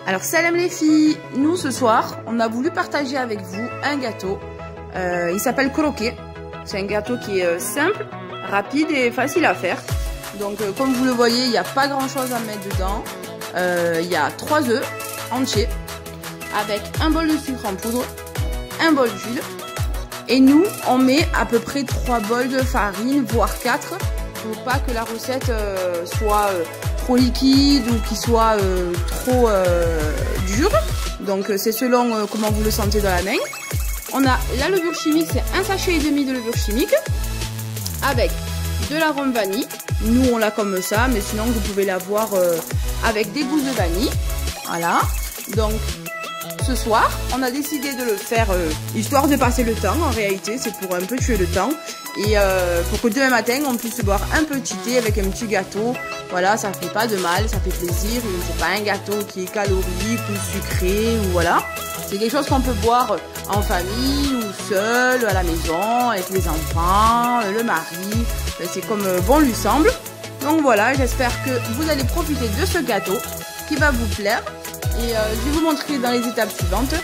Alors salam les filles, nous ce soir on a voulu partager avec vous un gâteau, il s'appelle croquet, c'est un gâteau qui est simple, rapide et facile à faire. Donc comme vous le voyez il n'y a pas grand chose à mettre dedans, il y a 3 œufs entiers avec un bol de sucre en poudre, un bol d'huile et nous on met à peu près 3 bols de farine voire 4 pour pas que la recette soit trop liquide ou qu'il soit trop dur. Donc c'est selon comment vous le sentez dans la main. On a la levure chimique, c'est 1,5 sachet de levure chimique avec de l'arôme vanille. Nous on l'a comme ça, mais sinon vous pouvez l'avoir avec des gousses de vanille. Voilà. Donc ce soir, on a décidé de le faire histoire de passer le temps. En réalité, c'est pour un peu tuer le temps. Et pour que demain matin, on puisse boire un petit thé avec un petit gâteau. Voilà, ça fait pas de mal, ça fait plaisir. C'est pas un gâteau qui est calorique ou sucré ou voilà. C'est quelque chose qu'on peut boire en famille ou seul, à la maison, avec les enfants, le mari. C'est comme bon lui semble. Donc voilà, j'espère que vous allez profiter de ce gâteau qui va vous plaire. Et je vais vous montrer dans les étapes suivantes,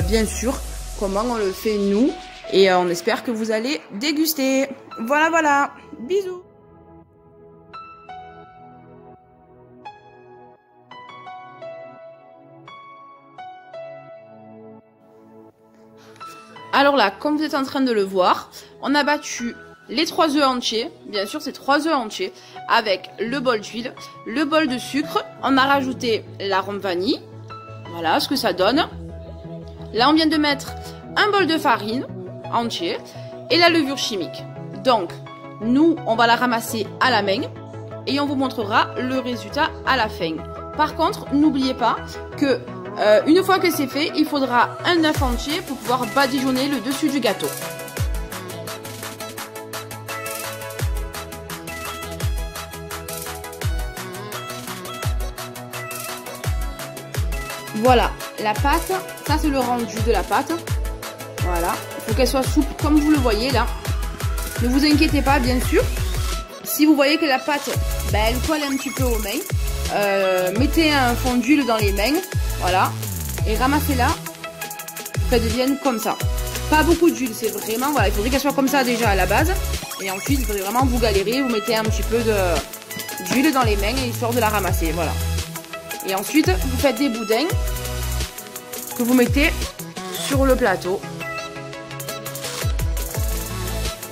bien sûr, comment on le fait nous. Et on espère que vous allez déguster. Voilà, voilà. Bisous. Alors là, comme vous êtes en train de le voir, on a battu les 3 œufs entiers, bien sûr c'est 3 œufs entiers, avec le bol d'huile, le bol de sucre, on a rajouté l'arôme vanille, voilà ce que ça donne. Là on vient de mettre un bol de farine entier et la levure chimique. Donc nous on va la ramasser à la main et on vous montrera le résultat à la fin. Par contre n'oubliez pas que une fois que c'est fait, il faudra un œuf entier pour pouvoir badigeonner le dessus du gâteau. Voilà, la pâte, ça c'est le rendu de la pâte. Voilà, il faut qu'elle soit souple comme vous le voyez là. Ne vous inquiétez pas, bien sûr. Si vous voyez que la pâte, elle colle un petit peu aux mains, mettez un fond d'huile dans les mains, voilà, et ramassez-la, qu'elle devienne comme ça. Pas beaucoup d'huile, c'est vraiment, voilà, il faudrait qu'elle soit comme ça déjà à la base. Et ensuite, il faudrait vraiment vous galérer, vous mettez un petit peu d'huile dans les mains et histoire de la ramasser, voilà. Et ensuite, vous faites des boudins que vous mettez sur le plateau.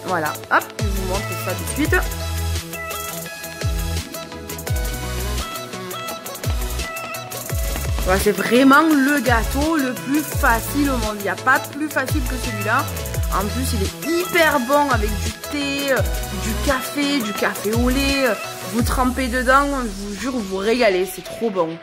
Voilà, hop, je vous montre ça tout de suite. Voilà, c'est vraiment le gâteau le plus facile au monde. Il n'y a pas plus facile que celui-là. En plus, il est hyper bon avec du thé, du café au lait. Vous trempez dedans, je vous jure, vous vous régalez. C'est trop bon.